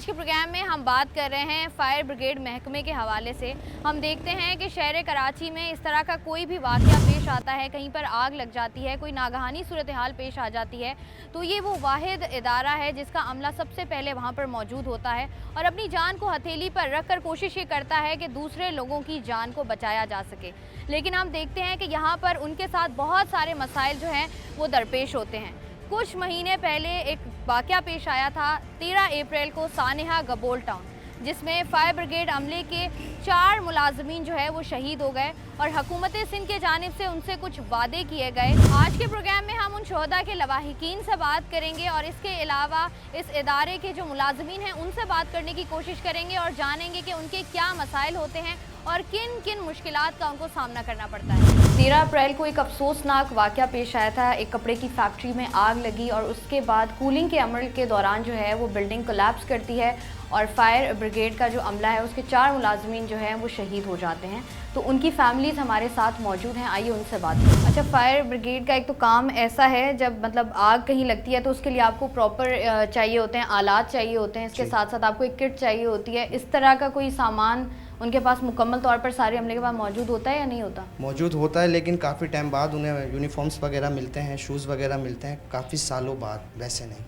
आज के प्रोग्राम में हम बात कर रहे हैं फायर ब्रिगेड महकमे के हवाले से। हम देखते हैं कि शहर कराची में इस तरह का कोई भी वाक़या पेश आता है, कहीं पर आग लग जाती है, कोई नागहानी सूरत हाल पेश आ जाती है, तो ये वो वाहिद इदारा है जिसका अमला सबसे पहले वहाँ पर मौजूद होता है और अपनी जान को हथेली पर रख कर कोशिश ये करता है कि दूसरे लोगों की जान को बचाया जा सके। लेकिन हम देखते हैं कि यहाँ पर उनके साथ बहुत सारे मसाइल जो हैं वो दरपेश होते हैं। कुछ महीने पहले एक वाक़या पेश आया था 13 अप्रैल को सानेहा गबोल टाउन, जिसमें फायर ब्रिगेड अमले के 4 मुलाजमीन जो है वो शहीद हो गए और हुकूमत सिंध के जानिब से उनसे कुछ वादे किए गए। आज के प्रोग्राम में हम उन शोहदा के लवाहिकीन से बात करेंगे और इसके अलावा इस इदारे के जो मुलाजमीन हैं उनसे बात करने की कोशिश करेंगे और जानेंगे कि उनके क्या मसाइल होते हैं और किन किन मुश्किलात का उनको सामना करना पड़ता है। 13 अप्रैल को एक अफसोसनाक वाक़या पेश आया था। एक कपड़े की फैक्ट्री में आग लगी और उसके बाद कूलिंग के अमल के दौरान जो है वो बिल्डिंग कोलैप्स करती है और फायर ब्रिगेड का जो अमला है उसके 4 मुलाजमीन जो हैं वो शहीद हो जाते हैं। तो उनकी फैमिलीज़ हमारे साथ मौजूद हैं, आइए उनसे बात करें। अच्छा, फायर ब्रिगेड का एक तो काम ऐसा है, जब मतलब आग कहीं लगती है तो उसके लिए आपको प्रॉपर चाहिए होते हैं, आलात चाहिए होते हैं, इसके साथ साथ आपको एक किट चाहिए होती है। इस तरह का कोई सामान उनके पास मुकम्मल तौर पर सारे अमले के पास मौजूद होता है या नहीं होता? मौजूद होता है, लेकिन काफ़ी टाइम बाद उन्हें यूनिफॉर्म्स वगैरह मिलते हैं, शूज़ वगैरह मिलते हैं, काफ़ी सालों बाद। वैसे नहीं,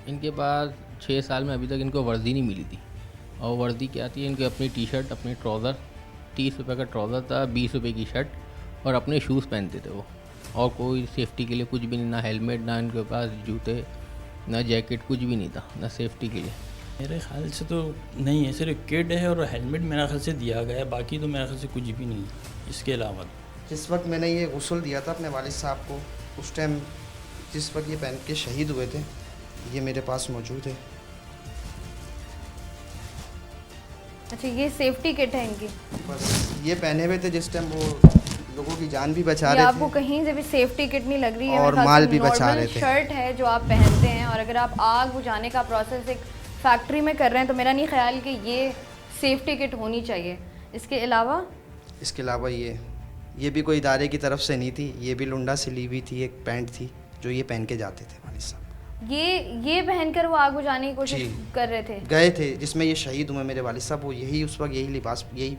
इनके पास 6 साल में अभी तक इनको वर्दी नहीं मिली थी। और वर्दी क्या थी, इनकी अपनी टी शर्ट, अपनी ट्राउज़र, 30 रुपये का ट्राउज़र था, 20 रुपये की शर्ट और अपने शूज़ पहनते थे वो। और कोई सेफ्टी के लिए कुछ भी नहीं, ना हेलमेट, ना इनके पास जूते, ना जैकेट, कुछ भी नहीं था, ना सेफ्टी के लिए। मेरे ख्याल से तो नहीं है, सिर्फ किट है और हेलमेट मेरा ख्याल से दिया गया है, बाकी तो मेरे ख्याल से कुछ भी नहीं है इसके अलावा। जिस वक्त मैंने ये गुस्ल दिया था अपने वालिद साहब को, उस टाइम जिस वक्त ये पहन के शहीद हुए थे, ये मेरे पास मौजूद है। अच्छा, ये सेफ्टी किट है इनकी? बस ये पहने हुए थे जिस टाइम वो लोगों की जान भी बचा ये रहे आपको थे कहीं से भी सेफ्टी किट नहीं लग रही है और माल भी बचा रहे थे। शर्ट है जो आप पहनते हैं और अगर आप आग बुझाने का प्रोसेस एक फैक्ट्री में कर रहे हैं तो मेरा नहीं ख्याल कि ये सेफ्टी किट होनी चाहिए। इसके अलावा ये भी कोई इदारे की तरफ से नहीं थी, ये भी लुंडा से ली हुई थी, एक पैंट थी जो ये पहन के जाते थे वालिद साहब। ये पहनकर वो आग बुझाने की कोशिश कर रहे थे? गए थे जिसमें ये शहीद हुए मेरे वालिद साहब, वो यही उस वक्त यही लिबास, यही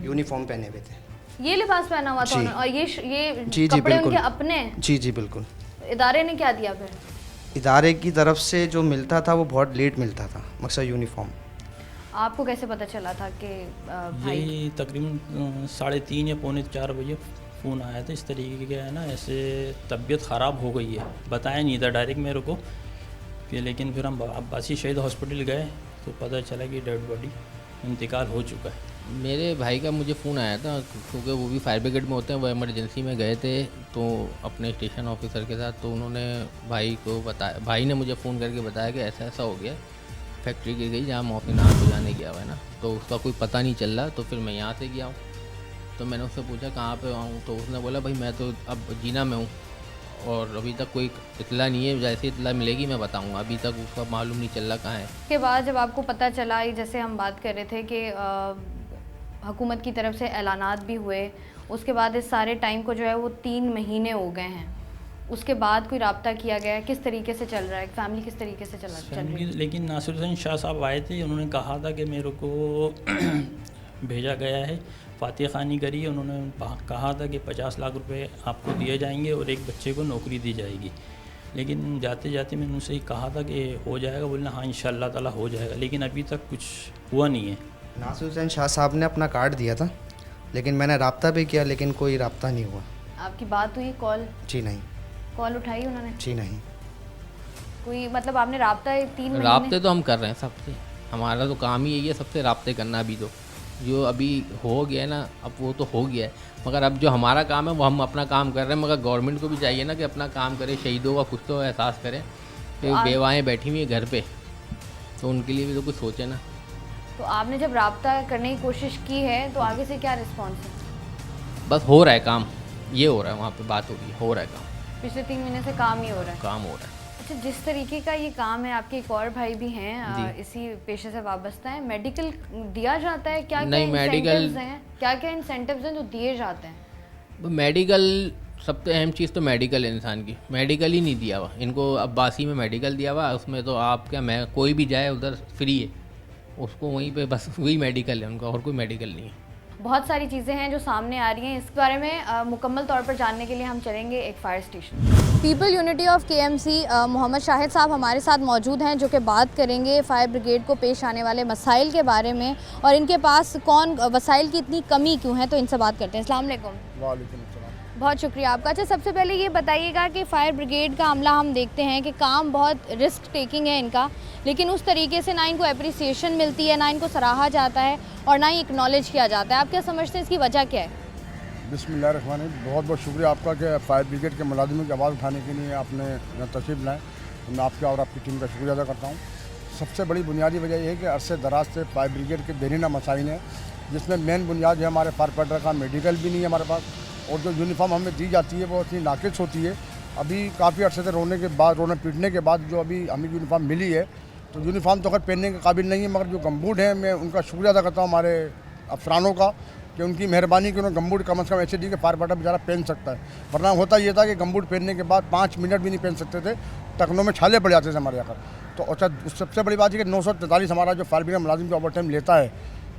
यूनिफॉर्म पहने हुए थे। ये लिबास पहना हुआ था उन्होंने? और ये जी कपड़े बिल्कुल उनके अपने? जी बिल्कुल। इदारे ने क्या दिया फिर? इदारे की तरफ से जो मिलता था वो बहुत लेट मिलता था, मकसद यूनिफॉर्म। आपको कैसे पता चला था कि भाई? यही तकरीबन 3:30 या 3:45 बजे फ़ोन आया था, इस तरीके का है ना, ऐसे तबीयत ख़राब हो गई है। बताया नहीं था डायरेक्ट मेरे को कि, लेकिन फिर हम अब्बासी शहीद हॉस्पिटल गए तो पता चला कि डेड बॉडी इंतकाल हो चुका है। मेरे भाई का मुझे फ़ोन आया था, क्योंकि वो भी फायर ब्रिगेड में होते हैं, वो इमरजेंसी में गए थे तो अपने स्टेशन ऑफिसर के साथ, तो उन्होंने भाई को बताया, भाई ने मुझे फ़ोन करके बताया कि ऐसा ऐसा हो गया, फैक्ट्री की गई जहाँ मोहसिन आग बुझाने गया हुआ है ना, तो उसका कोई पता नहीं चल रहा। तो फिर मैं यहाँ से गया हूँ, तो मैंने उससे पूछा कहाँ पे आऊँ, तो उसने बोला भाई मैं तो अब जीना में हूँ और अभी तक कोई इतला नहीं है, जैसे इतला मिलेगी मैं बताऊँगा, अभी तक उसका मालूम नहीं चल रहा कहाँ है। के बाद जब आपको पता चला, जैसे हम बात कर रहे थे कि हुकूमत की तरफ से ऐलानात भी हुए, उसके बाद इस सारे टाइम को जो है वो 3 महीने हो गए हैं, उसके बाद कोई राब्ता किया गया है? किस तरीके से चल रहा है फैमिली, किस तरीके से चल रही है? लेकिन नासिर हुसैन शाह साहब आए थे, उन्होंने कहा था कि मेरे को भेजा गया है, फातिह खानी करी, उन्होंने कहा था कि 50 लाख रुपए आपको दिए जाएंगे और एक बच्चे को नौकरी दी जाएगी। लेकिन जाते जाते मैंने उनसे ही कहा था कि हो जाएगा, बोलना हाँ इंशाअल्लाह ताला हो जाएगा, लेकिन अभी तक कुछ हुआ नहीं है। नासिर हुसैन शाह साहब ने अपना कार्ड दिया था, लेकिन मैंने राब्ता भी किया, लेकिन कोई राब्ता नहीं हुआ। आपकी बात हुई? कॉल? जी नहीं। कॉल उठाई उन्होंने? जी नहीं। कोई मतलब आपने राब्ता 3 महीने? राब्ते तो हम कर रहे हैं सबसे, हमारा तो काम ही यही है, सबसे राब्ते करना। अभी तो जो अभी हो गया है ना, अब वो तो हो गया है, मगर अब जो हमारा काम है वो हम अपना काम कर रहे हैं, मगर गवर्नमेंट को भी चाहिए ना कि अपना काम करे, शहीदों का कुछ तो एहसास करें कि बेवाएँ बैठी हुई है घर पे, तो उनके लिए भी तो कुछ सोचे ना। तो आपने जब राब्ता करने की कोशिश की है तो आगे से क्या रिस्पॉन्स है? बस हो रहा है काम, ये हो रहा है, वहाँ पे बात हो रही है, हो रहा है काम, पिछले 3 महीने से काम ही हो रहा है? काम हो रहा है। अच्छा, जिस तरीके का ये काम है, आपके एक और भाई भी हैं इसी पेशे से वाबस्ता है, मेडिकल दिया जाता है? क्या नहीं, मेडिकल हैं, क्या क्या इंसेंटिव्स हैं जो दिए जाते हैं? मेडिकल सबसे अहम चीज़ तो मेडिकल है इंसान की, मेडिकल ही नहीं दिया हुआ इनको। अब्बासी में मेडिकल दिया हुआ, उसमें तो आप क्या, मैं कोई भी जाए उधर फ्री है, उसको वहीं पे बस वही मेडिकल है उनका, और कोई मेडिकल नहीं है। बहुत सारी चीज़ें हैं जो सामने आ रही हैं, इस बारे में मुकम्मल तौर पर जानने के लिए हम चलेंगे एक fire station. People unity of KMC Mohammad Shahid साहब हमारे साथ मौजूद हैं, जो कि बात करेंगे फायर ब्रिगेड को पेश आने वाले मसाइल के बारे में और इनके पास वसाइल की इतनी कमी क्यों है। तो इनसे बात करते हैं। अस्सलाम वालेकुम। वालेकुम अस्सलाम। बहुत शुक्रिया आपका। अच्छा, सबसे पहले ये बताइएगा कि फायर ब्रिगेड का अमला हम देखते हैं कि काम बहुत रिस्क टेकिंग है इनका, लेकिन उस तरीके से ना इनको अप्रिसिएशन मिलती है, ना इनको सराहा जाता है और ना ही एक्नॉलेज किया जाता है। आप क्या समझते हैं इसकी वजह क्या है? बिस्मिल्लाहिर्रहमानिर्रहीम। बहुत बहुत शुक्रिया आपका कि फायर ब्रिगेड के मुलाजिमों की आवाज़ उठाने के लिए आपने यहाँ तशरीफ़ लाए। मैं आपके और आपकी टीम का शुक्रिया अदा करता हूँ। सबसे बड़ी बुनियादी वजह यह है कि अरसे दराज से फायर ब्रिगेड के देरीना मसाइल हैं, जिसमें मेन बुनियाद है हमारे फायर फाइटर का मेडिकल भी नहीं है हमारे पास, और जो यूनिफॉर्म हमें दी जाती है वो इतनी नाकिस होती है। अभी काफ़ी अरसे से रोने पीटने के बाद जो अभी हमें यूनिफॉर्म मिली है, तो यूनिफॉर्म तो खैर पहनने के काबिल नहीं है, मगर जो गमबूट हैं मैं उनका शुक्रिया अदा करता हूँ हमारे अफसरानों का कि उनकी मेहरबानी कि उन्होंने गमबूट कम से कम ऐसे दी कि फायर फाइटर बेचारा पहन सकता है। वरना होता ये था कि गमबूट पहनने के बाद 5 मिनट भी नहीं पहन सकते थे, टखनों में छाले पड़ जाते थे हमारे यहाँ। तो अच्छा, सबसे बड़ी बात है कि 943 हमारा जो फायर ब्रिगेड मुलाजिम का ओवर टाइम लेता है,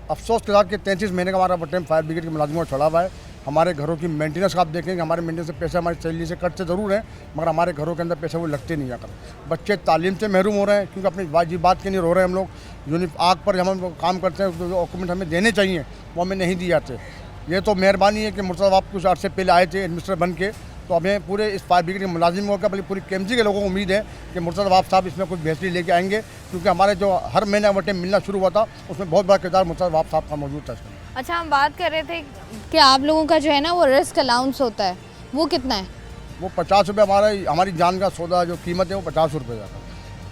अफसोस के साथ कि 33 महीने का हमारा ओवर टाइम फायर ब्रिगेड के मुलाजिमों को चढ़ा हुआ है। हमारे घरों की मेंटेनेंस का आप देखेंगे, हमारे मेंटेनेंस से पैसे हमारी सैलरी से कटते ज़रूर हैं, मगर हमारे घरों के अंदर पैसे वो लगते नहीं आकर। बच्चे तालीम से महरूम हो रहे हैं क्योंकि अपनी वाजिबात के लिए रो रहे हैं। हम लोग आग पर जब हम काम करते हैं जो डॉक्यूमेंट हमें देने चाहिए वो हमें नहीं दिए जाते। ये तो मेहरबानी है कि मुर्तज़ा आप कुछ अर्से पहले आए थे एडमिनिस्ट्रेटर बन के, तो हमें पूरे इस फायर ब्रिगेड के मुलाजिमों का, बल्कि पूरी केएमसी के लोगों को उम्मीद है कि मुर्तज़ा साहब इसमें कुछ बेहतरी लेके आएंगे, क्योंकि हमारे जो हर महीने ओवर टाइम मिलना शुरू हुआ था उसमें बहुत बड़ा किरदार मुर्तज़ा साहब का मौजूद था इसमें। अच्छा, हम बात कर रहे थे कि आप लोगों का जो है ना वो रिस्क अलाउंस होता है, वो कितना है? वो 50 रुपये हमारी जान का सौदा जो कीमत है वो 50 रुपये जाता है।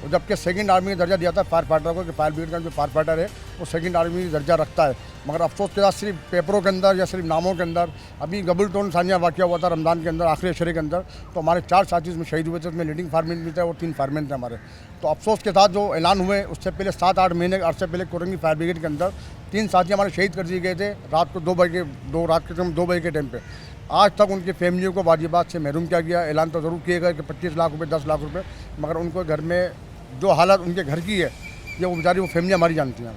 और जबकि सेकंड आर्मी का दर्जा दिया था फायर फाइटर को कि फायर ब्रिगेड का जो फायर फाइटर है वो सेकंड आर्मी का दर्जा रखता है, मगर अफसोस के साथ सिर्फ पेपरों के अंदर या सिर्फ नामों के अंदर। अभी गबलटोन सानिया वाक़या हुआ था रमज़ान के अंदर, आखिरी अशरे के अंदर, तो हमारे 4 साथी उसमें शहीद हुए थे, उसमें लीडिंग फायरमैन भी थे और 3 फायरमैन थे हमारे। तो अफसोस के साथ जो ऐलान हुए उससे पहले 7-8 महीने अरसे पहले कोरंगी फायर ब्रिगेड के अंदर 3 साथी हमारे शहीद कर दिए गए थे रात को 2 बजे के टाइम पर। आज तक उनकी फैमिलियों को वाजिबात से महरूम किया गया। ऐलान तो ज़रूर किया गया कि 25 लाख रुपये 10 लाख रुपये, मगर उनको घर में जो हालत उनके घर की है ये वो बेचारी वो फैमिली हमारी जानती हैं।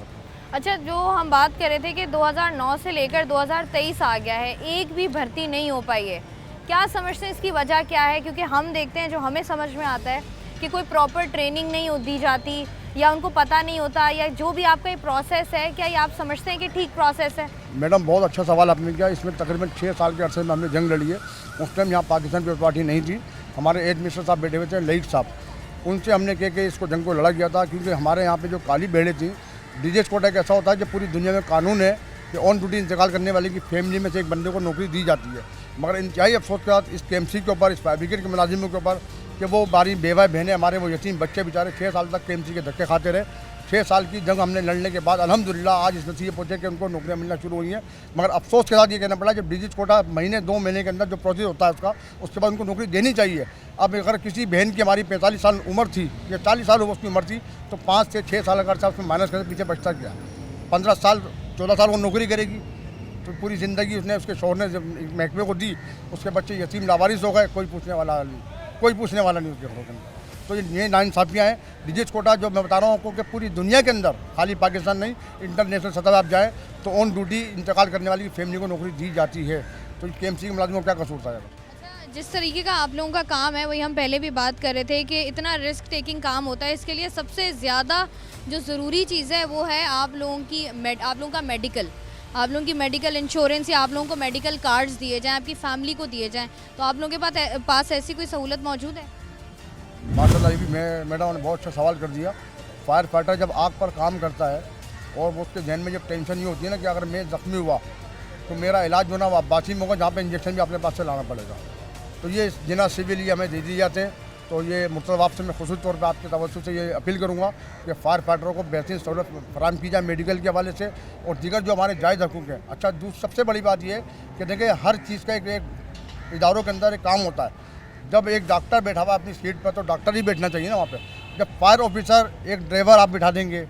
अच्छा, जो हम बात कर रहे थे कि 2009 से लेकर 2023 आ गया है, एक भी भर्ती नहीं हो पाई है, क्या समझते हैं इसकी वजह क्या है? क्योंकि हम देखते हैं, जो हमें समझ में आता है कि कोई प्रॉपर ट्रेनिंग नहीं दी जाती या उनको पता नहीं होता, या जो भी आपका ये प्रोसेस है, क्या ये आप समझते हैं कि ठीक प्रोसेस है? मैडम, बहुत अच्छा सवाल आपने किया। इसमें तकरीबन 6 साल के अरसे में हमने जंग लड़ी है। उस टाइम यहाँ पाकिस्तान पीपल्स पार्टी नहीं थी, हमारे एज मिनिस्टर साहब बैठे हुए थे लईक साहब, उनसे हमने कह के इसको जंग को लड़ा गया था। क्योंकि हमारे यहाँ पे जो काली भेड़ें थी, डीजेस कोटा एक ऐसा होता है कि पूरी दुनिया में कानून है कि ऑन ड्यूटी इंतकाल करने वाले की फैमिली में से एक बंदे को नौकरी दी जाती है, मगर इंतहाई अफसोस के साथ इस केएमसी के ऊपर, इस फायर ब्रिगेड के मुलाजिमों के ऊपर कि वो बारी बेवा बहनें हमारे वो यतीम बच्चे बेचारे 6 साल तक केएमसी के धक्के खाते रहे। 6 साल की जंग हमने लड़ने के बाद अल्हम्दुलिल्लाह आज इस नतीजे पहुँचे कि उनको नौकरियाँ मिलना शुरू हुई हैं। मगर अफसोस के साथ ये कहना पड़ा जब डीजीज कोटा 2 महीने के अंदर जो प्रोसेस होता है उसके बाद उनको नौकरी देनी चाहिए। अब अगर किसी बहन की हमारी 45 साल उम्र थी या 40 साल उसकी उम्र थी, तो 5 से 6 साल अगर उसमें माइनस करके पीछे बचता गया, 15 साल 14 साल वो नौकरी करेगी, तो पूरी ज़िंदगी उसने उसके शौहर ने जब महकमे को दी, उसके बच्चे यतीम लावारिस हो गए, कोई पूछने वाला नहीं उसके घरों के अंदर। तो ये नाइंसाफ़ियाँ हैं। डीजीज कोटा जो मैं बता रहा हूँ आपको कि पूरी दुनिया के अंदर, खाली पाकिस्तान नहीं, इंटरनेशनल सतह पर आप जाएँ तो ऑन ड्यूटी इंतकाल करने वाली फैमिली को नौकरी दी जाती है। तो केएमसी के मुलाजिमों को क्या कसूर था? जिस तरीके का आप लोगों का काम है, वही हम पहले भी बात कर रहे थे कि इतना रिस्क टेकिंग काम होता है, इसके लिए सबसे ज़्यादा जो ज़रूरी चीज़ है वो है आप लोगों का मेडिकल, आप लोगों की मेडिकल इंश्योरेंस, या आप लोगों को मेडिकल कार्ड्स दिए जाएं, आपकी फैमिली को दिए जाएं। तो आप लोगों के पास ऐसी कोई सहूलत मौजूद है? माशाल्लाह, ये भी मैडम ने बहुत अच्छा सवाल कर दिया। फायर फाइटर जब आग पर काम करता है और वो उसके जहन में जब टेंशन ये होती है ना कि अगर मैं ज़ख्मी हुआ तो मेरा इलाज जो ना वो अब्बासी में होगा, जहाँ पे इंजेक्शन भी अपने पास से लाना पड़ेगा, तो ये जिना सिविल ये हमें दे दिए जाते हैं। तो ये मुर्तज़ा से मैं खुसूस तौर पर आपके तवज्जो से ये अपील करूँगा कि फायर फाइटरों को बेहतरीन सहूलत फराहम की जाए मेडिकल के हवाले से और दीगर जो हमारे जायज़ हकूक़ हैं। अच्छा, सबसे बड़ी बात ये कि देखिए हर चीज़ का एक इदारों के अंदर एक काम होता है। जब एक डॉक्टर बैठा हुआ अपनी सीट पर तो डॉक्टर ही बैठना चाहिए ना वहाँ पे। जब फायर ऑफिसर, एक ड्राइवर आप बिठा देंगे,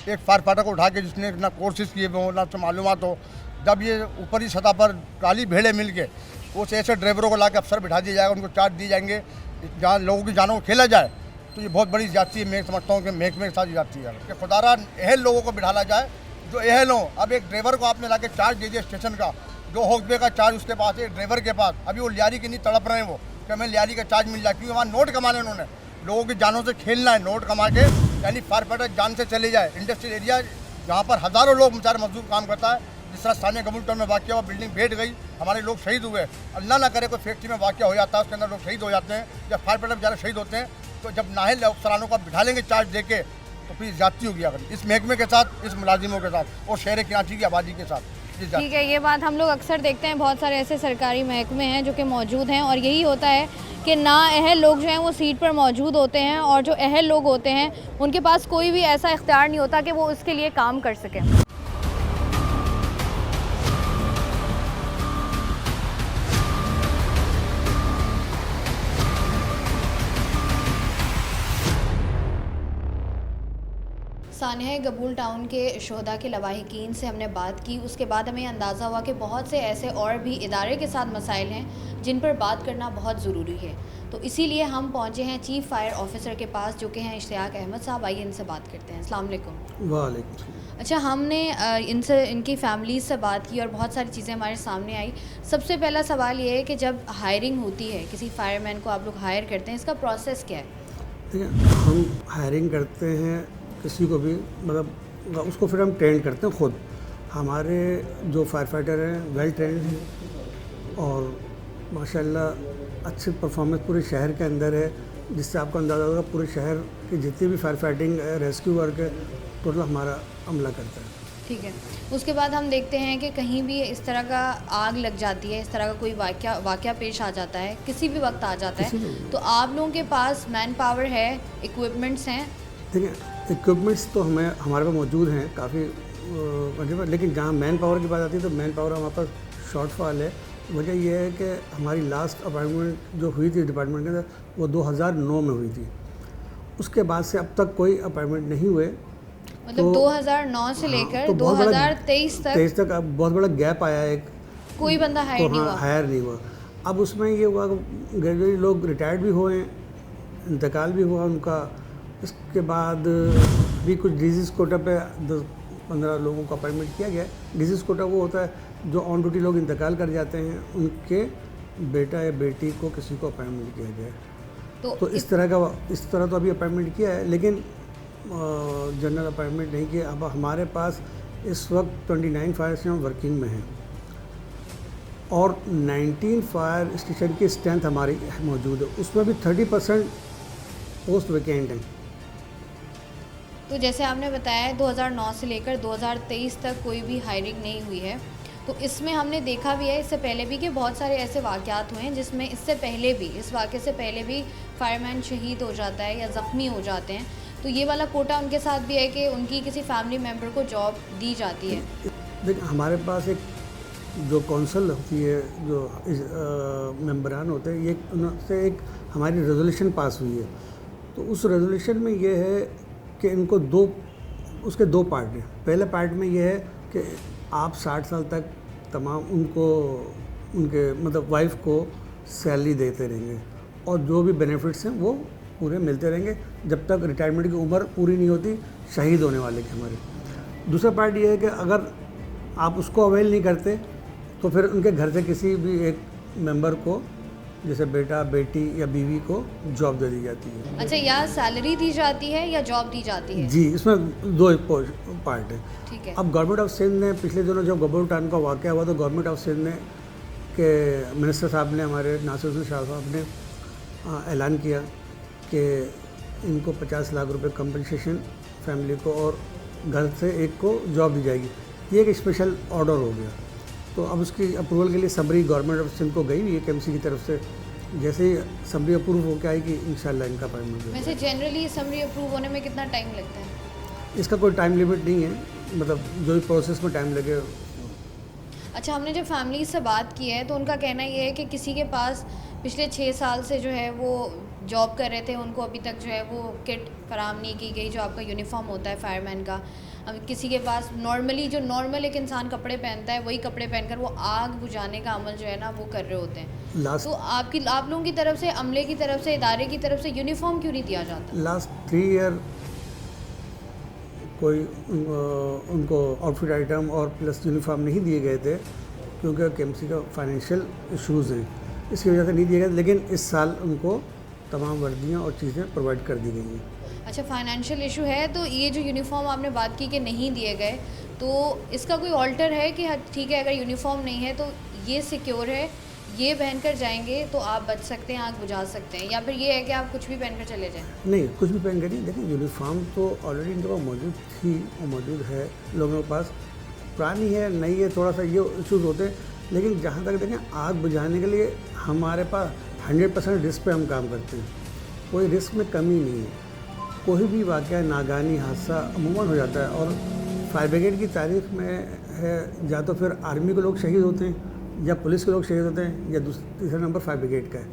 एक फायर फाइटर को उठा के जिसने ना कोर्सेज किए हुए हो ना उससे मालूमात हो, जब ये ऊपरी सतह पर काली भेड़ें मिल के उस ऐसे ड्राइवरों को ला के अफसर बिठा दिया जाएगा, उनको चार्ज दिए जाएंगे जहाँ लोगों की जानों को खेला जाए, तो ये बहुत बड़ी जाती है। मैं समझता हूँ कि महकमे के साथ जाती है कि खुदारा अहल लोगों को बिठाना जाए जो अहल हों। अब एक ड्राइवर को आपने लाके चार्ज दे दिया स्टेशन का, जो होकबे का चार्ज उसके पास है, ड्राइवर के पास, अभी वो लियारी की नहीं तड़प रहे हैं वो कि हमें लियारी का चार्ज मिल जाए, क्योंकि वहाँ नोट कमाने उन्होंने लोगों की जानों से खेलना है, नोट कमा के, यानी फायर फाइटर जान से चले जाए। इंडस्ट्रियल एरिया जहाँ पर हज़ारों लोग बेचारे मजदूर काम करता है, जिस तरह स्थानीय कबूल टाउन में वाक़या हुआ, बिल्डिंग बैठ गई, हमारे लोग शहीद हुए। अल्लाह ना करे कोई फैक्ट्री में वाक़या हो जाता है, उसके अंदर लोग शहीद हो जाते हैं, जब फायर फाइटर बेचारे शहीद होते हैं, तो जब नाहल अफसरानों को बिठा लेंगे चार्ज दे के, तो फिर ज्यादती होगी अगर इस महकमे के साथ, इस मुलाजिमों के साथ और शहर कराची की आबादी के साथ। ठीक है, ये बात हम लोग अक्सर देखते हैं, बहुत सारे ऐसे सरकारी महकमे हैं जो कि मौजूद हैं और यही होता है कि ना अहल लोग जो हैं वो सीट पर मौजूद होते हैं और जो अहल लोग होते हैं उनके पास कोई भी ऐसा इख्तियार नहीं होता कि वो उसके लिए काम कर सकें। सानिया कबूल टाउन के शोहदा के लवाहिकीन से हमने बात की, उसके बाद हमें अंदाज़ा हुआ कि बहुत से ऐसे और भी इदारे के साथ मसाइल हैं जिन पर बात करना बहुत ज़रूरी है। तो इसीलिए हम पहुंचे हैं चीफ़ फायर ऑफिसर के पास जो कि हैं इश्तियाक अहमद साहब। आइए इनसे बात करते हैं। अस्सलाम वालेकुम। वालेकुम। अच्छा, हमने इनसे इनकी फैमिलीज़ से बात की और बहुत सारी चीज़ें हमारे सामने आई। सबसे पहला सवाल ये है कि जब हायरिंग होती है, किसी फायरमैन को आप लोग हायर करते हैं, इसका प्रोसेस क्या है? देखिए, हम हायरिंग करते हैं किसी को भी, मतलब उसको फिर हम ट्रेन करते हैं ख़ुद। हमारे जो फायर फाइटर हैं वेल ट्रेंड हैं और माशाल्लाह अच्छी परफॉर्मेंस पूरे शहर के अंदर है, जिससे आपको अंदाज़ा होगा पूरे शहर की जितनी भी फायर फाइटिंग रेस्क्यू वर्क है टोटल हमारा अमला करता है। ठीक है, उसके बाद हम देखते हैं कि कहीं भी इस तरह का आग लग जाती है, इस तरह का कोई वाक़या पेश आ जाता है, किसी भी वक्त आ जाता है, तो आप लोगों के पास मैन पावर है, इक्विपमेंट्स हैं? देखिए, इक्विपमेंट्स तो हमारे पास मौजूद हैं काफ़ी, लेकिन जहाँ मैन पावर की बात आती है तो मैन पावर हमारे पास शॉर्टफॉल है। वजह यह है कि हमारी लास्ट अपॉइंटमेंट जो हुई थी डिपार्टमेंट के अंदर वो 2009 में हुई थी। उसके बाद से अब तक कोई अपॉइंटमेंट नहीं हुए। मतलब 2009 से लेकर 2023 तक अब बहुत बड़ा गैप आया है, कोई बंदा हायर नहीं हुआ। हायर नहीं हुआ। अब उसमें ये हुआ ग्रेजुएटली लोग रिटायर्ड भी हुए, इंतकाल भी हुआ उनका। इसके बाद भी कुछ डिजीज़ कोटा पे 10-15 लोगों को अपॉइंटमेंट किया गया। डिजीज़ कोटा वो होता है जो ऑन ड्यूटी लोग इंतकाल कर जाते हैं, उनके बेटा या बेटी को किसी को अपॉइंटमेंट किया गया। तो इस तरह तो अभी अपॉइंटमेंट किया है, लेकिन जनरल अपॉइंटमेंट नहीं किया। अब हमारे पास इस वक्त 29 फायर स्टेशन वर्किंग में हैं और 19 फायर स्टेशन की स्ट्रेंथ हमारी मौजूद है, उसमें भी 30% पोस्ट वैकेंट हैं। तो जैसे आपने बताया 2009 से लेकर 2023 तक कोई भी हायरिंग नहीं हुई है, तो इसमें हमने देखा भी है इससे पहले भी कि बहुत सारे ऐसे वाक़यात हुए हैं जिसमें इससे पहले भी, इस वाक़े से पहले भी फायरमैन शहीद हो जाता है या ज़ख्मी हो जाते हैं। तो ये वाला कोटा उनके साथ भी है कि उनकी किसी फैमिली मेम्बर को जॉब दी जाती है। देखिए, हमारे पास एक जो कौंसल होती है, जो मेम्बरान होते हैं, ये उनसे एक हमारी रेजोल्यूशन पास हुई है। तो उस रेजोल्यूशन में ये है कि इनको उसके दो पार्ट हैं। पहले पार्ट में ये है कि आप 60 साल तक तमाम उनके मतलब वाइफ को सैलरी देते रहेंगे और जो भी बेनिफिट्स हैं वो पूरे मिलते रहेंगे जब तक रिटायरमेंट की उम्र पूरी नहीं होती शहीद होने वाले की हमारे। दूसरा पार्ट ये है कि अगर आप उसको अवेल नहीं करते तो फिर उनके घर से किसी भी एक मेंबर को, जैसे बेटा बेटी या बीवी को जॉब दे दी जाती है। अच्छा, या सैलरी दी जाती है या जॉब दी जाती है? जी, इसमें दो पार्ट है। ठीक है। अब गवर्नमेंट ऑफ सिंध ने पिछले दिनों जब कबूल टाउन का वाक़या हुआ तो गवर्नमेंट ऑफ सिंध ने के मिनिस्टर साहब ने, हमारे नासिर हुसैन शाह साहब ने ऐलान किया कि इनको 50 लाख रुपए कंपनसेशन फैमिली को और घर से एक को जॉब दी जाएगी। ये एक स्पेशल ऑर्डर हो गया। तो अब उसकी अप्रूवल के लिए समरी गवर्नमेंट ऑफ सिंध को गई हुई है केएमसी की तरफ से। जैसे ही समरी अप्रूव होकर आएगी इंशाल्लाह इनका अपॉइंटमेंट होगा। वैसे जनरली समरी अप्रूव होने में कितना टाइम लगता है? इसका कोई टाइम लिमिट नहीं है, मतलब जो भी प्रोसेस में टाइम लगे। अच्छा, हमने जब फैमिली से बात की है तो उनका कहना ये है कि किसी के पास पिछले 6 साल से जो है वो जॉब कर रहे थे, उनको अभी तक जो है वो किट फराहम नहीं की गई जो आपका यूनिफॉर्म होता है फायरमैन का। अब किसी के पास नॉर्मली जो नॉर्मल एक इंसान कपड़े पहनता है वही कपड़े पहनकर वो आग बुझाने का अमल जो है ना वो कर रहे होते हैं। लास्ट तो आप लोगों की तरफ से, अमले की तरफ से, इदारे की तरफ से यूनिफॉर्म क्यों नहीं दिया जाता? लास्ट 3 ईयर कोई उनको आउटफिट आइटम और प्लस यूनिफॉर्म नहीं दिए गए थे क्योंकि केएमसी का फाइनेंशियल इश्यूज़ हैं, इसकी वजह से नहीं दिए गए, लेकिन इस साल उनको तमाम वर्दियाँ और चीज़ें प्रोवाइड कर दी गई हैं। अच्छा, फाइनेंशियल इशू है तो ये जो यूनिफॉर्म आपने बात की कि नहीं दिए गए, तो इसका कोई ऑल्टर है कि ठीक है अगर यूनिफॉर्म नहीं है तो ये सिक्योर है, ये पहनकर जाएंगे तो आप बच सकते हैं, आग बुझा सकते हैं, या फिर ये है कि आप कुछ भी पहनकर चले जाएं? नहीं, कुछ भी पहन कर नहीं। देखिए, यूनिफॉर्म तो ऑलरेडी इनके पास मौजूद थी और मौजूद है लोगों के पास, पुरानी है नई है, थोड़ा सा ये इशूज़ होते हैं, लेकिन जहाँ तक देखें आग बुझाने के लिए हमारे पास 100% रिस्क पे हम काम करते हैं, कोई रिस्क में कमी नहीं है। कोई भी वाक़या नागानी हादसा अमूमन हो जाता है और फायर ब्रिगेड की तारीख में है, या तो फिर आर्मी के लोग शहीद होते हैं या पुलिस के लोग शहीद होते हैं या तीसरा नंबर फायर ब्रिगेड का है,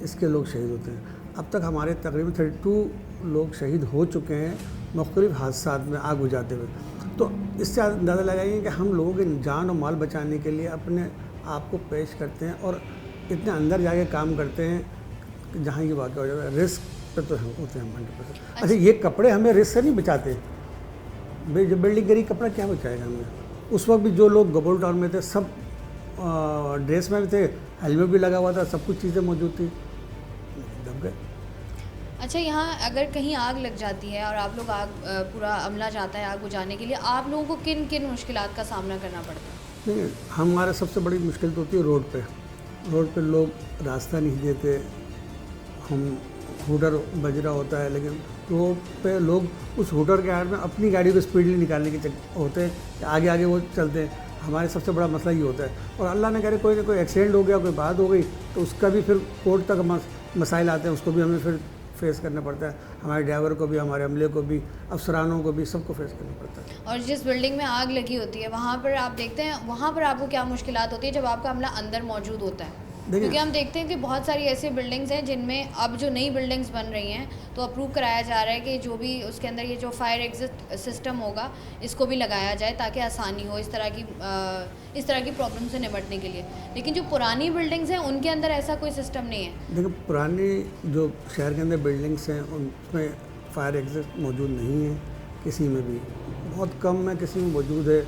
इसके लोग शहीद होते हैं। अब तक हमारे तकरीबन 32 लोग शहीद हो चुके हैं मुख्तलिफ हादसात में आग बुझाते हुए। तो इससे अंदाज़ा लगाइए कि हम लोगों के जान और माल बचाने के लिए अपने आप को पेश करते हैं और इतने अंदर जाके काम करते हैं जहाँ ये वाक़या हो जाता है। रिस्क पे तो हम होते हैं 100%। अच्छा, ये कपड़े हमें रिस्क से नहीं बचाते, जब बिल्डिंग गिरी कपड़ा क्या बचाएगा हमें? उस वक्त भी जो लोग गबोल टाउन में थे सब ड्रेस में भी थे, हेलमेट भी लगा हुआ था, सब कुछ चीज़ें मौजूद थी, दब गए। अच्छा, यहाँ अगर कहीं आग लग जाती है और आप लोग पूरा अमला जाता है आग बुझाने के लिए, आप लोगों को किन किन मुश्किलात का सामना करना पड़ता है? नहीं, हमारा सबसे बड़ी मुश्किल तो होती है रोड पे लोग रास्ता नहीं देते, हम हूटर बज रहा होता है लेकिन रोड पे लोग उस हूटर के आड़ में अपनी गाड़ी को स्पीडली निकालने के होते हैं, आगे आगे वो चलते हैं। हमारे सबसे बड़ा मसला ये होता है, और अल्लाह ने करे कोई ना कोई एक्सीडेंट हो गया, कोई बात हो गई तो उसका भी फिर कोर्ट तक मसाइल आते हैं, उसको भी हमें फिर फेस करना पड़ता है, हमारे ड्राइवर को भी, हमारे अमले को भी, अफसरानों को भी, सबको फेस करना पड़ता है। और जिस बिल्डिंग में आग लगी होती है वहाँ पर आप देखते हैं, वहाँ पर आपको क्या मुश्किलात होती है जब आपका अमला अंदर मौजूद होता है? क्योंकि हम देखते हैं कि बहुत सारी ऐसी बिल्डिंग्स हैं जिनमें अब जो नई बिल्डिंग्स बन रही हैं तो अप्रूव कराया जा रहा है कि जो भी उसके अंदर ये जो फायर एग्जिट सिस्टम होगा इसको भी लगाया जाए ताकि आसानी हो इस तरह की प्रॉब्लम से निपटने के लिए। लेकिन जो पुरानी बिल्डिंग्स हैं उनके अंदर ऐसा कोई सिस्टम नहीं है। देखिए, पुरानी जो शहर के अंदर बिल्डिंग्स हैं उनमें फायर एग्जिट मौजूद नहीं है, किसी में भी बहुत कम है, किसी में मौजूद है,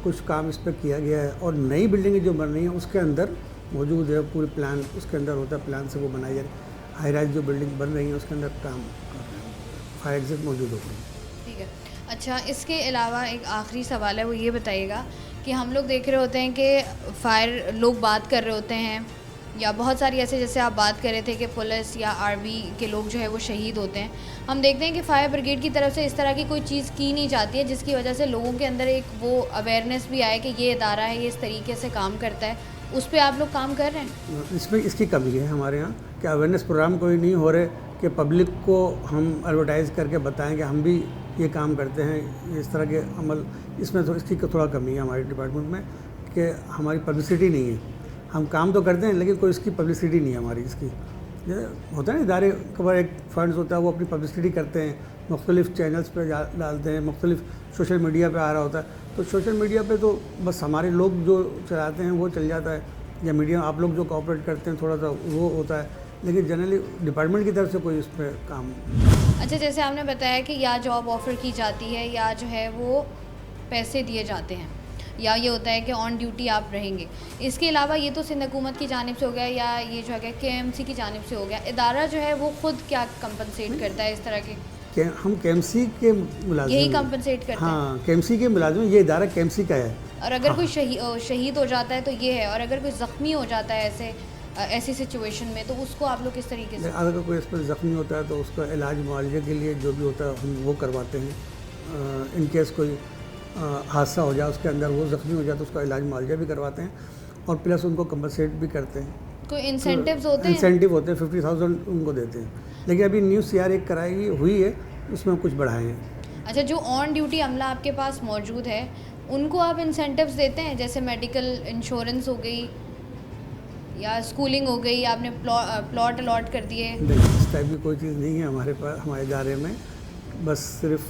कुछ काम इस पर किया गया है। और नई बिल्डिंगें जो बन रही हैं उसके अंदर मौजूद है, पूरे प्लान उसके अंदर होता है, प्लान से वो बनाई जा रही है। हाई राइज जो बिल्डिंग बन रही है उसके अंदर काम कर रहे हैं, फायर एग्जिट मौजूद होते हैं। ठीक है। अच्छा, इसके अलावा एक आखिरी सवाल है, वो ये बताइएगा कि हम लोग देख रहे होते हैं कि फायर लोग बात कर रहे होते हैं या बहुत सारी ऐसे, जैसे आप बात कर रहे थे कि पुलिस या आर्मी के लोग जो है वो शहीद होते हैं, हम देखते हैं कि फायर ब्रिगेड की तरफ से इस तरह की कोई चीज़ की नहीं जाती है जिसकी वजह से लोगों के अंदर एक वो अवेयरनेस भी आए कि ये इदारा है, ये इस तरीके से काम करता है। उस पर आप लोग काम कर रहे हैं? इसमें इसकी कमी है हमारे यहाँ कि अवेयरनेस प्रोग्राम कोई नहीं हो रहे कि पब्लिक को हम एडवर्टाइज़ करके बताएं कि हम भी ये काम करते हैं, इस तरह के अमल, इसमें तो इसकी थोड़ा कमी है हमारे डिपार्टमेंट में कि हमारी पब्लिसिटी नहीं है। हम काम तो करते हैं लेकिन कोई इसकी पब्लिसिटी नहीं है हमारी। इसकी होता है ना, इदारे का एक फंड्स होता है, वो अपनी पब्लिसिटी करते हैं, मुख्तलिफ़ चैनल्स पर डालते हैं, मुख्तलिफ़ सोशल मीडिया पे आ रहा होता है, तो सोशल मीडिया पे तो बस हमारे लोग जो चलाते हैं वो चल जाता है, या मीडिया आप लोग जो कोऑपरेट करते हैं थोड़ा सा वो होता है, लेकिन जनरली डिपार्टमेंट की तरफ से कोई इस पर काम। अच्छा, जैसे आपने बताया कि या जॉब ऑफ़र की जाती है या जो है वो पैसे दिए जाते हैं, या ये होता है कि ऑन ड्यूटी आप रहेंगे। इसके अलावा ये तो सिंध हुकूमत की जानिब से हो गया, या ये जो है केएमसी की जानिब से हो गया, इदारा जो है वो खुद क्या कंपनसेट करता है इस तरह के? हम केएमसी के मुलाजिम, यही कंपनसेट करते हैं? हाँ, केएमसी के मुलाजिम, ये इदारा केएमसी का है। और अगर कोई शहीद हो जाता है तो ये है, और अगर कोई ज़ख्मी हो जाता है ऐसी सिचुएशन में तो उसको आप लोग किस तरीके से? अगर कोई इस पर ज़ख्मी होता है तो उसका इलाज मुआवजे के लिए जो भी होता है हम वो करवाते हैं। इन केस कोई हादसा हो जाए उसके अंदर वो ज़ख्मी हो जाए तो उसका इलाज मुआवजा भी करवाते हैं, और प्लस उनको कंपनसेट भी करते हैं। कोई इंसेंटिव्स होते हैं? इंसेंटिव होते हैं, 50,000 उनको देते हैं, लेकिन अभी न्यू CR एक कराई हुई है, उसमें कुछ बढ़ाए हैं। अच्छा, जो ऑन ड्यूटी अमला आपके पास मौजूद है उनको आप इंसेंटिव्स देते हैं, जैसे मेडिकल इंश्योरेंस हो गई या स्कूलिंग हो गई, आपने प्लॉट अलॉट कर दिए? नहीं, इस टाइप की कोई चीज़ नहीं है हमारे पास, हमारे इदारे में। बस सिर्फ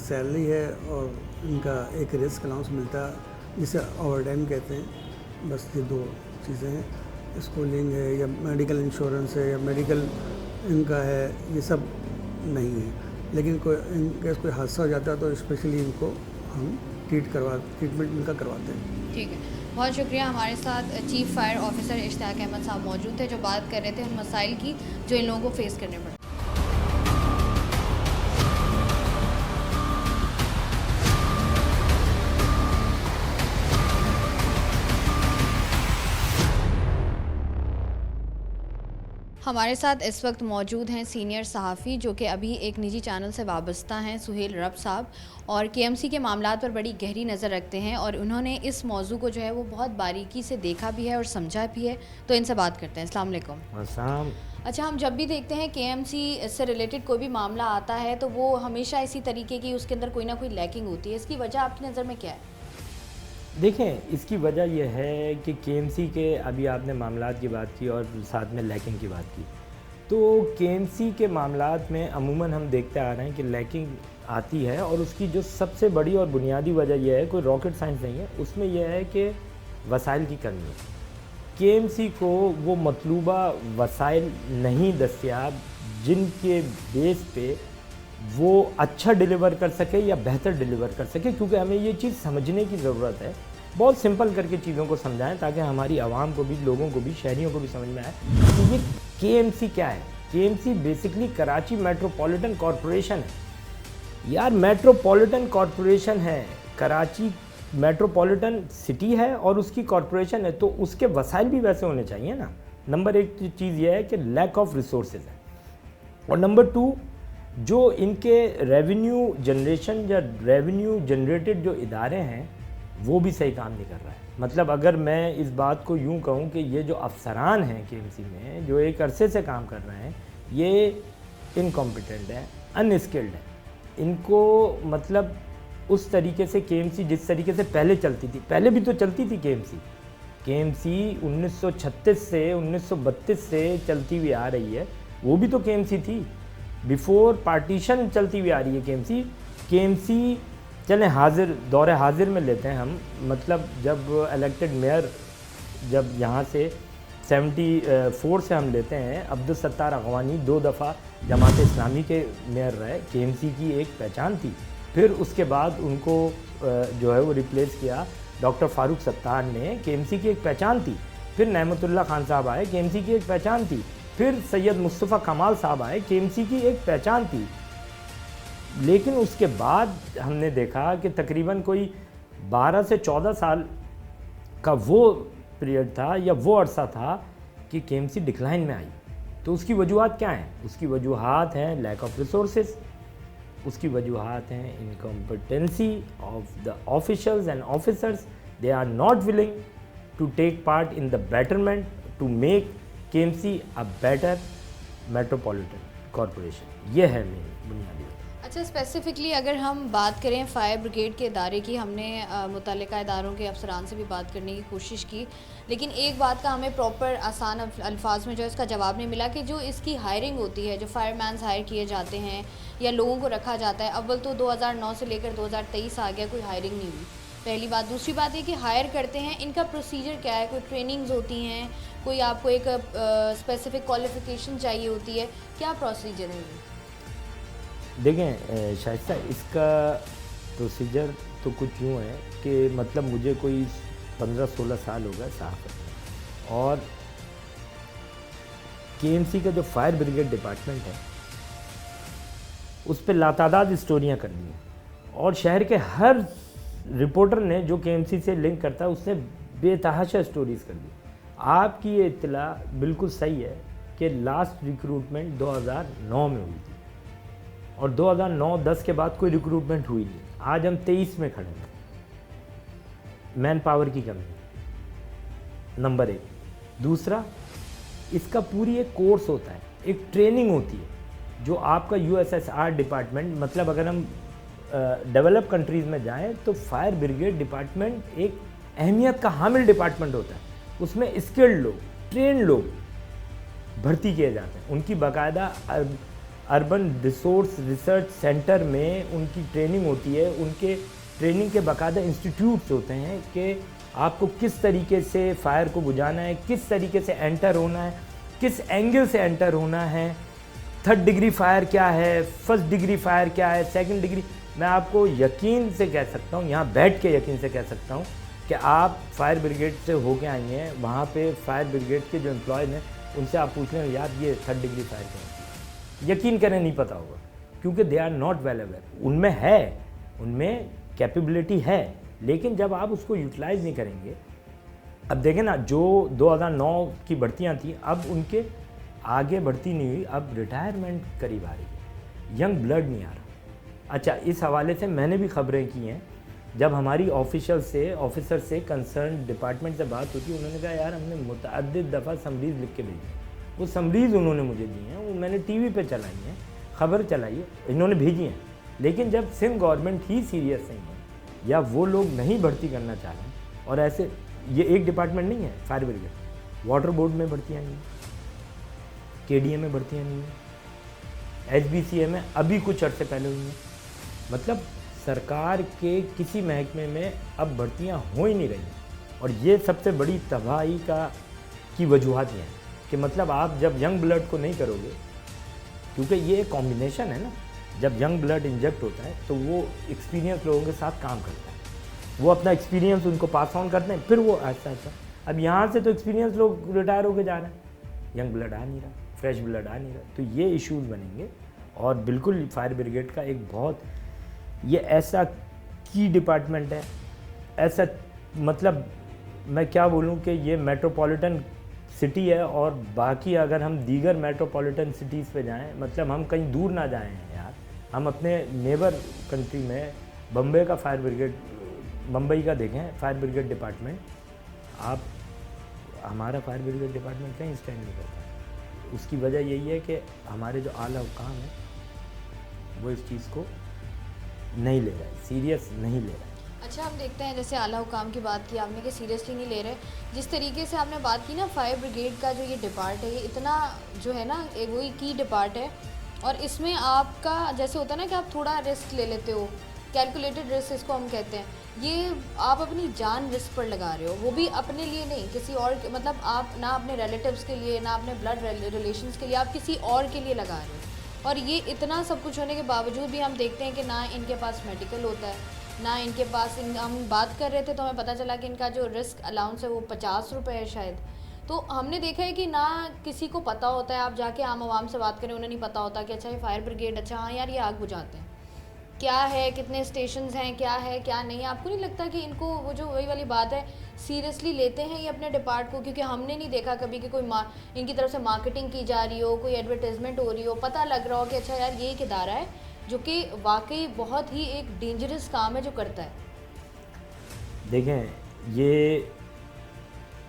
सैलरी है और इनका एक रिस्क अलाउंस मिलता है जिसे ओवर टाइम कहते हैं। बस ये 2 चीज़ें हैं, स्कूलिंग है या मेडिकल इंश्योरेंस है या मेडिकल इनका है, ये सब नहीं है। लेकिन कोई इन केस कोई हादसा हो जाता है तो स्पेशली इनको हम ट्रीटमेंट इनका करवाते हैं। ठीक है, बहुत शुक्रिया। हमारे साथ chief fire officer Ishtiaq Ahmed साहब मौजूद थे जो बात कर रहे थे उन मसाइल की जो इन लोगों को फेस करने पड़े। हमारे साथ इस वक्त मौजूद हैं सीनियर सहाफ़ी जो कि अभी एक निजी चैनल से वाबस्ता हैं, सुहेल रब साहब, और केएमसी के मामलात पर बड़ी गहरी नज़र रखते हैं और उन्होंने इस मौजू को जो है वो बहुत बारीकी से देखा भी है और समझा भी है। तो इनसे बात करते हैं। अस्सलाम वालेकुम। अस्सलाम। अच्छा, हम जब भी देखते हैं केएमसी से रिलेटेड कोई भी मामला आता है तो वो हमेशा इसी तरीके की उसके अंदर कोई ना कोई लैकिंग होती है, इसकी वजह आपकी नज़र में क्या है? देखें, इसकी वजह यह है कि केएमसी के अभी आपने मामलात की बात की और साथ में लैकिंग की बात की, तो केएमसी के मामलात में अमूमन हम देखते आ रहे हैं कि लैकिंग आती है और उसकी जो सबसे बड़ी और बुनियादी वजह यह है, कोई रॉकेट साइंस नहीं है, उसमें यह है कि वसाइल की कमी है। केएमसी को वो मतलूबा वसाइल नहीं दस्तियाब जिनके बेस पे वो अच्छा डिलीवर कर सके या बेहतर डिलीवर कर सके, क्योंकि हमें ये चीज़ समझने की ज़रूरत है। बहुत सिंपल करके चीज़ों को समझाएं ताकि हमारी आवाम को भी, लोगों को भी, शहरियों को भी समझ में आए कि ये केएमसी क्या है। KMC basically Karachi metropolitan corporation है। यार, मेट्रोपॉलिटन कॉरपोरेशन है, कराची मेट्रोपॉलिटन सिटी है और उसकी कॉरपोरेशन है, तो उसके वसाइल भी वैसे होने चाहिए ना। नंबर 1 चीज़ यह है कि लैक ऑफ रिसोर्सेज है, और नंबर 2 जो इनके रेवेन्यू जनरेशन या रेवेन्यू जनरेटेड जो इदारे हैं वो भी सही काम नहीं कर रहा है। मतलब अगर मैं इस बात को यूं कहूं कि ये जो अफसरान हैं केएमसी में जो एक अरसे से काम कर रहे हैं, ये इनकॉम्पिटेंट है, अनस्किल्ड है। इनको मतलब उस तरीके से केएमसी जिस तरीके से पहले चलती थी, पहले भी तो चलती थी केएमसी 1936 से 1932 से चलती हुई आ रही है, वो भी तो केएमसी थी। बिफोर पार्टीशन चलती हुई आ रही है केएमसी। चलें दौरे हाजिर में लेते हैं हम, मतलब जब इलेक्टेड मेयर जब यहाँ से 74 से हम लेते हैं, अब्दुल सत्तार अगवानी 2 दफ़ा जमात इस्लामी के मेयर रहे, केएमसी की एक पहचान थी। फिर उसके बाद उनको जो है वो रिप्लेस किया डॉक्टर फारूक सत्तार ने, केएमसी की एक पहचान थी। फिर नेमतुल्लाह खान साहब आए, केएमसी की एक पहचान थी। फिर सैयद मुस्तफ़ा कमाल साहब आए, केएमसी की एक पहचान थी। लेकिन उसके बाद हमने देखा कि तकरीबन कोई 12 से 14 साल का वो पीरियड था या वो अरसा था कि केएमसी डिक्लाइन में आई। तो उसकी वजूहात क्या हैं? उसकी वजूहात हैं लैक ऑफ रिसोर्सेज, उसकी वजूहात हैं incompetency of the officials and officers. They are not willing to take part in the betterment to make KMC a better metropolitan corporation. ये है मेरी बुनियादी। अच्छा, स्पेसिफ़िकली अगर हम बात करें फायर ब्रिगेड के इदारे की, हमने मुतल्लिका इदारों के अफसरान से भी बात करने की कोशिश की, लेकिन एक बात का हमें प्रॉपर आसान अल्फाज में जो है इसका जवाब नहीं मिला कि जो इसकी हायरिंग होती है, जो फायरमैन्स हायर किए जाते हैं या लोगों को रखा जाता है, अव्वल तो 2009 से लेकर 2023 आ गया, कोई हायरिंग नहीं हुई, पहली बात। दूसरी बात ये कि हायर करते हैं, इनका प्रोसीजर क्या है? कोई ट्रेनिंग्स होती हैं, कोई आपको एक स्पेसिफिक क्वालिफ़िकेशन चाहिए होती है, क्या प्रोसीजर है? देखें शाइस्ता, इसका प्रोसीजर तो कुछ यूँ है कि मतलब मुझे कोई 15-16 साल हो गए साहब, और केएमसी का जो फायर ब्रिगेड डिपार्टमेंट है उस पर लातादाद स्टोरियाँ कर दी हैं, और शहर के हर रिपोर्टर ने जो केएमसी से लिंक करता है उसने बेतहाशा स्टोरीज़ कर दी। आपकी ये इत्तला बिल्कुल सही है कि लास्ट रिक्रूटमेंट 2009 में हुई थी, और 2009-10 के बाद कोई रिक्रूटमेंट हुई नहीं। आज हम 23 में खड़े हैं। मैन पावर की कमी, नंबर 1। दूसरा, इसका पूरी एक कोर्स होता है, एक ट्रेनिंग होती है जो आपका यूएसएसआर डिपार्टमेंट, मतलब अगर हम डेवलप कंट्रीज़ में जाएं तो फायर ब्रिगेड डिपार्टमेंट एक अहमियत का हामिल डिपार्टमेंट होता है। उसमें स्किल्ड लोग, ट्रेन लोग भर्ती किए जाते हैं। उनकी बाकायदा अर्बन रिसोर्स रिसर्च सेंटर में उनकी ट्रेनिंग होती है, उनके ट्रेनिंग के बाकायदा इंस्टीट्यूट्स होते हैं कि आपको किस तरीके से फायर को बुझाना है, किस तरीके से एंटर होना है, किस एंगल से एंटर होना है, 3rd डिग्री फायर क्या है, 1st डिग्री फायर क्या है, 2nd डिग्री। मैं आपको यकीन से कह सकता हूँ, यहाँ बैठ के यकीन से कह सकता हूँ कि आप फायर ब्रिगेड से होके आई हैं, वहाँ पे फायर ब्रिगेड के जो एम्प्लॉयज़ हैं उनसे आप पूछ लें यार ये 3rd डिग्री फायर क्या है, यकीन करें नहीं पता होगा, क्योंकि they are not well aware. उनमें है, उनमें कैपेबिलिटी है, लेकिन जब आप उसको यूटिलाइज़ नहीं करेंगे। अब देखें ना, जो 2009 की भर्तियाँ थी अब उनके आगे भर्ती नहीं हुई, अब रिटायरमेंट करीब आ रही है, यंग ब्लड नहीं आ रहा। अच्छा, इस हवाले से मैंने भी खबरें की हैं, जब हमारी ऑफिसर से कंसर्न डिपार्टमेंट से बात होती है, उन्होंने कहा यार हमने मुतअद्दिद दफ़ा समरीज़ लिख के भेजी, वो समरीज़ उन्होंने मुझे दी हैं, वो मैंने टीवी पे चलाई हैं, खबर चलाई है, इन्होंने भेजी हैं। लेकिन जब सिंध गवर्नमेंट ही सीरियस नहीं है या वो लोग नहीं भर्ती करना चाह रहे हैं, और ऐसे ये एक डिपार्टमेंट नहीं है फायर ब्रिगेड, वाटर बोर्ड में भर्तियाँ नहीं हैं, KDA में भर्तियाँ नहीं हैं, HBCA में अभी कुछ अर्से पहले हुई हैं। मतलब सरकार के किसी महकमे में अब भर्तियाँ हो ही नहीं रही हैं, और ये सबसे बड़ी तबाही की वजूहत ये हैं कि मतलब आप जब यंग ब्लड को नहीं करोगे, क्योंकि ये एक कॉम्बिनेशन है ना, जब यंग ब्लड इंजेक्ट होता है तो वो एक्सपीरियंस लोगों के साथ काम करता है, वो अपना एक्सपीरियंस उनको पास ऑन करते हैं, फिर वो ऐसा अब यहाँ से तो एक्सपीरियंस लोग रिटायर होके जा रहे हैं, यंग ब्लड आ नहीं रहा, फ्रेश ब्लड आ नहीं रहा, तो ये इश्यूज़ बनेंगे। और बिल्कुल फायर ब्रिगेड का एक बहुत ये ऐसा की डिपार्टमेंट है, ऐसा मतलब मैं क्या बोलूँ कि ये मेट्रोपॉलिटन सिटी है, और बाकी अगर हम दीगर मेट्रोपॉलिटन सिटीज़ पे जाएं, मतलब हम कहीं दूर ना जाएं यार, हम अपने नेबर कंट्री में बम्बई का फायर ब्रिगेड, मुंबई का देखें फायर ब्रिगेड डिपार्टमेंट, आप हमारा फायर ब्रिगेड डिपार्टमेंट कहीं स्टैंड नहीं करता। उसकी वजह यही है कि हमारे जो आला हुकाम है वो इस चीज़ को नहीं ले रहा है, सीरियस नहीं ले रहा है। अच्छा, हम देखते हैं जैसे आला हुकाम की बात की आपने कि सीरियसली नहीं ले रहे, जिस तरीके से आपने बात की ना फायर ब्रिगेड का जो ये डिपार्ट है, ये इतना जो है ना वही की डिपार्ट है, और इसमें आपका जैसे होता है ना कि आप थोड़ा रिस्क ले लेते हो, कैलकुलेटेड रिस्क इसको हम कहते हैं, ये आप अपनी जान रिस्क पर लगा रहे हो, वो भी अपने लिए नहीं, किसी और के, मतलब आप ना अपने रिलेटिव्स के लिए, ना अपने ब्लड रिलेशंस के लिए, आप किसी और के लिए लगा रहे हो। और ये इतना सब कुछ होने के बावजूद भी हम देखते हैं कि ना इनके पास मेडिकल होता है, ना इनके पास हम बात कर रहे थे तो हमें पता चला कि इनका जो रिस्क अलाउंस है वो 50 रुपये है शायद। तो हमने देखा है कि ना किसी को पता होता है, आप जाके आम आवाम से बात करें, उन्हें नहीं पता होता कि अच्छा ये फायर ब्रिगेड, अच्छा हाँ यार ये आग बुझाते हैं, क्या है, कितने स्टेशंस हैं, क्या है क्या नहीं। आपको नहीं लगता कि इनको वो जो वही वाली बात है, सीरियसली लेते हैं ये अपने डिपार्ट को? क्योंकि हमने नहीं देखा कभी कि कोई इनकी तरफ से मार्केटिंग की जा रही हो, कोई एडवर्टाइजमेंट हो रही हो, पता लग रहा हो कि अच्छा यार ये एक इदारा है जो कि वाकई बहुत ही एक डेंजरस काम है जो करता है। देखें, ये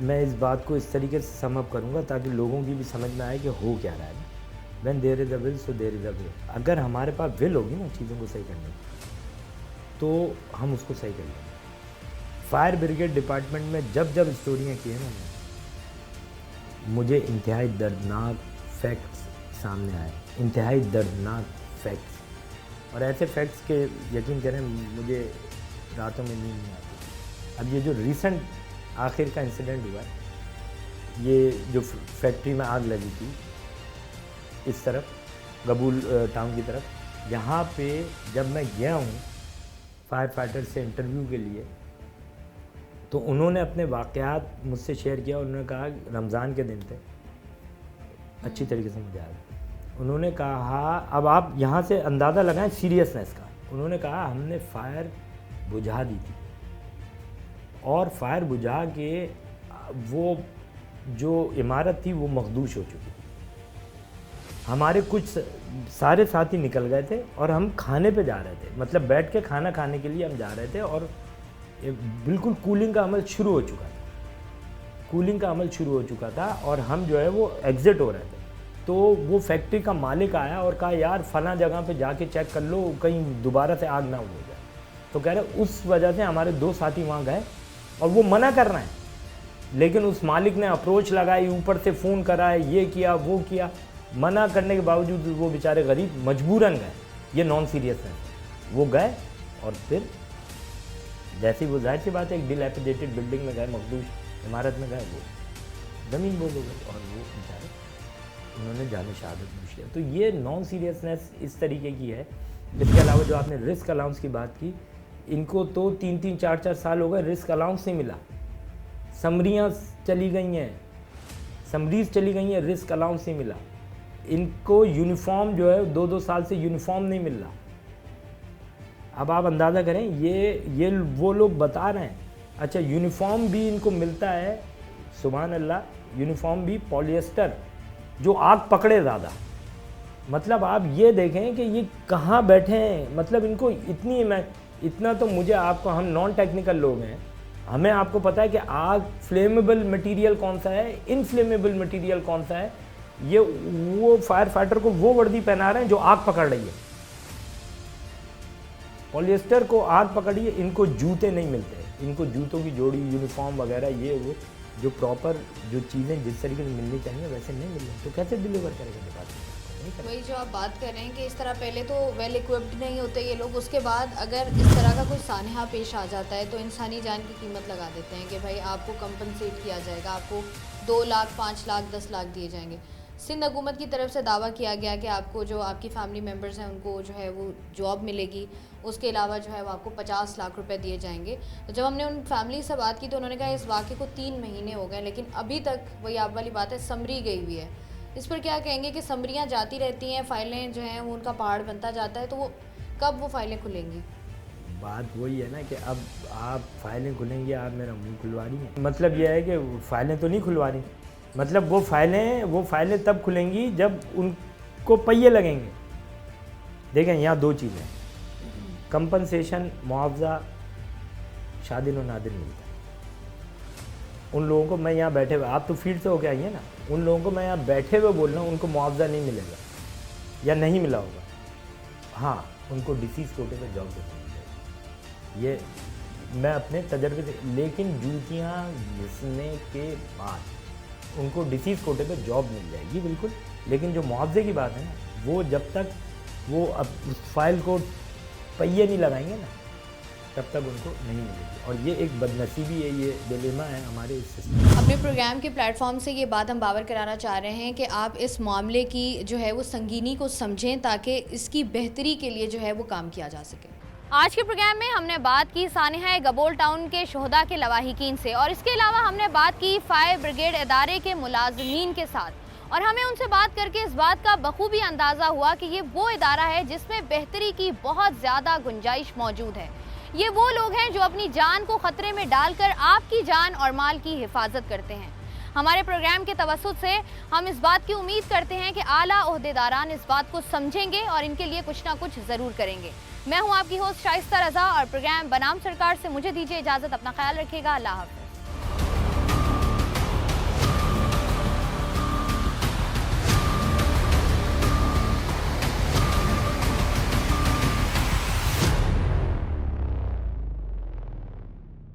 मैं इस बात को इस तरीके से समअप करूँगा ताकि लोगों की भी समझ में आए कि हो क्या रहा है। When there is a will so there is a way. अगर हमारे पास विल होगी ना चीज़ों को सही करने की, तो हम उसको सही कर लेंगे। फायर ब्रिगेड डिपार्टमेंट में जब जब स्टोरियाँ की हैं ना, मुझे इंतहाई दर्दनाक फैक्ट्स सामने आए, इंतहाई दर्दनाक फैक्ट्स, और ऐसे फैक्ट्स के यकीन करें मुझे रातों में नींद नहीं आती। अब ये जो रिसेंट आखिर का इंसिडेंट हुआ है, ये जो फैक्ट्री में आग लगी थी इस तरफ गबूल टाउन की तरफ, यहाँ पे जब मैं गया हूँ फायर फाइटर से इंटरव्यू के लिए, तो उन्होंने अपने वाक़यात मुझसे शेयर किया। उन्होंने कहा रमज़ान के दिन थे, अच्छी तरीके से मुझे याद। उन्होंने कहा, अब आप यहाँ से अंदाज़ा लगाएं सीरियसनेस का, उन्होंने कहा हमने फायर बुझा दी थी, और फायर बुझा के वो जो इमारत थी वो मखदूश हो चुकी थी। हमारे कुछ सारे साथी निकल गए थे और हम खाने पे जा रहे थे, मतलब बैठ के खाना खाने के लिए हम जा रहे थे, और बिल्कुल कूलिंग का अमल शुरू हो चुका था, कूलिंग का अमल शुरू हो चुका था, और हम जो है वो एग्ज़िट हो रहे थे। तो वो फैक्ट्री का मालिक आया और कहा यार फ़लाँ जगह पे जाके चेक कर लो कहीं दोबारा से आग ना हो जाए। तो कह रहे उस वजह से हमारे 2 साथी वहाँ गए, और वो मना कर रहे हैं, लेकिन उस मालिक ने अप्रोच लगाई, ऊपर से फ़ोन करा, ये किया वो किया, मना करने के बावजूद वो बेचारे गरीब मजबूरन गए। ये नॉन सीरियस है, वो गए और फिर जैसे ही वो जाहिर सी बात है एक डिलैपिडेटेड बिल्डिंग में गए, मखदूश इमारत में गए, वो ज़मीन बोल हो गई और वो बेचारे उन्होंने जाने शहादत नोश किया। तो ये नॉन सीरियसनेस इस तरीके की है। इसके अलावा जो आपने रिस्क अलाउंस की बात की, इनको तो 3-3, 4-4 साल हो गए रिस्क अलाउंस नहीं मिला। समरियाँ चली गई हैं, समरीज चली गई हैं, रिस्क अलाउंस नहीं मिला। इनको यूनिफॉर्म जो है 2-2 साल से यूनिफॉर्म नहीं मिल रहा। अब आप अंदाज़ा करें, ये वो लोग बता रहे हैं। अच्छा, यूनिफॉर्म भी इनको मिलता है, सुभान अल्लाह, यूनिफॉर्म भी पॉलिएस्टर जो आग पकड़े ज़्यादा। मतलब आप ये देखें कि ये कहाँ बैठे हैं। मतलब इनको इतना तो मुझे आपको, हम नॉन टेक्निकल लोग हैं, हमें आपको पता है कि आग फ्लेमेबल मटेरियल कौन सा है, इनफ्लेमेबल मटेरियल कौन सा है। ये वो फायर फाइटर को वो वर्दी पहना रहे हैं जो आग पकड़ रही है। पॉलिएस्टर को आग पकड़ी है, इनको जूते नहीं मिलते, इनको जूतों की जोड़ी, यूनिफॉर्म वगैरह, ये वो जो प्रॉपर जो चीज़ें जिस तरीके से मिलनी चाहिए वैसे नहीं मिल रही। तो कैसे डिलीवर करेगा डिपार्टमेंट? वही जो आप बात कर रहे हैं कि इस तरह पहले तो वेल इक्विप्ड नहीं होते ये लोग, उसके बाद अगर इस तरह का कोई सानहा पेश आ जाता है तो इंसानी जान की कीमत लगा देते हैं कि भाई आपको कंपनसेट किया जाएगा, आपको 2 लाख, 5 लाख, 10 लाख दिए जाएंगे। सिंध हुकूमत की तरफ से दावा किया गया कि आपको जो आपकी फैमिली मेम्बर्स हैं उनको जो है वो जॉब मिलेगी, उसके अलावा जो है वो आपको 50 लाख रुपए दिए जाएंगे। तो जब हमने उन फैमिली से बात की तो उन्होंने कहा इस वाक़े को 3 महीने हो गए, लेकिन अभी तक वही आप वाली बात है, समरी गई हुई है। इस पर क्या कहेंगे कि समरियाँ जाती रहती हैं, फाइलें जो हैं वो उनका पहाड़ बनता जाता है, तो वो कब वो फाइलें खुलेंगी? बात वही है ना कि अब आप फाइलें खुलेंगी, आप मेरा मुंह खुलवा रही हैं। मतलब यह है कि फाइलें तो नहीं खुलवा रही, मतलब वो फाइलें तब खुलेंगी जब उनको पहिए लगेंगे। देखें, यहाँ 2 चीज़ें, कंपनसेशन, मुआवजा शादिन और नादिर मिलता है। उन लोगों को मैं यहाँ बैठे हुए, आप तो फील्ड से होके आई हैं ना, उन लोगों को मैं यहाँ बैठे हुए बोल रहा हूँ, उनको मुआवजा नहीं मिलेगा या नहीं मिला होगा। हाँ, उनको डिसीज़ कोटे पे जॉब मिलेगी, ये मैं अपने तजर्बे से। लेकिन जूतियाँ घिसने के बाद उनको डिसीज़ कोटे पे जॉब मिल जाएगी बिल्कुल, लेकिन जो मुआवजे की बात है ना, वो जब तक वो अब फाइल को पहिए नहीं लगाएंगे ना, तब तक उनको नहीं मिलेगी। और ये एक बदनसीबी है, ये डिलेमा है हमारे इस सिस्टम। अपने प्रोग्राम के प्लेटफॉर्म से ये बात हम बावर कराना चाह रहे हैं कि आप इस मामले की जो है वो संगीनी को समझें ताकि इसकी बेहतरी के लिए जो है वो काम किया जा सके। आज के प्रोग्राम में हमने बात की सानिहा गबोल टाउन के शोहदा के लवाहिकीन से, और इसके अलावा हमने बात की फायर ब्रिगेड इदारे के मुलाजमीन के साथ, और हमें उनसे बात करके इस बात का बखूबी अंदाज़ा हुआ कि ये वो इदारा है जिसमें बेहतरी की बहुत ज़्यादा गुंजाइश मौजूद है। ये वो लोग हैं जो अपनी जान को ख़तरे में डालकर आपकी जान और माल की हिफाजत करते हैं। हमारे प्रोग्राम के तवस्सुत से हम इस बात की उम्मीद करते हैं कि आला ओहदेदारान इस बात को समझेंगे और इनके लिए कुछ ना कुछ ज़रूर करेंगे। मैं हूं आपकी होस्ट शाइस्ता रज़ा और प्रोग्राम बनाम सरकार से मुझे दीजिए इजाज़त। अपना ख्याल रखिएगा। अल्लाह हाफ़िज़।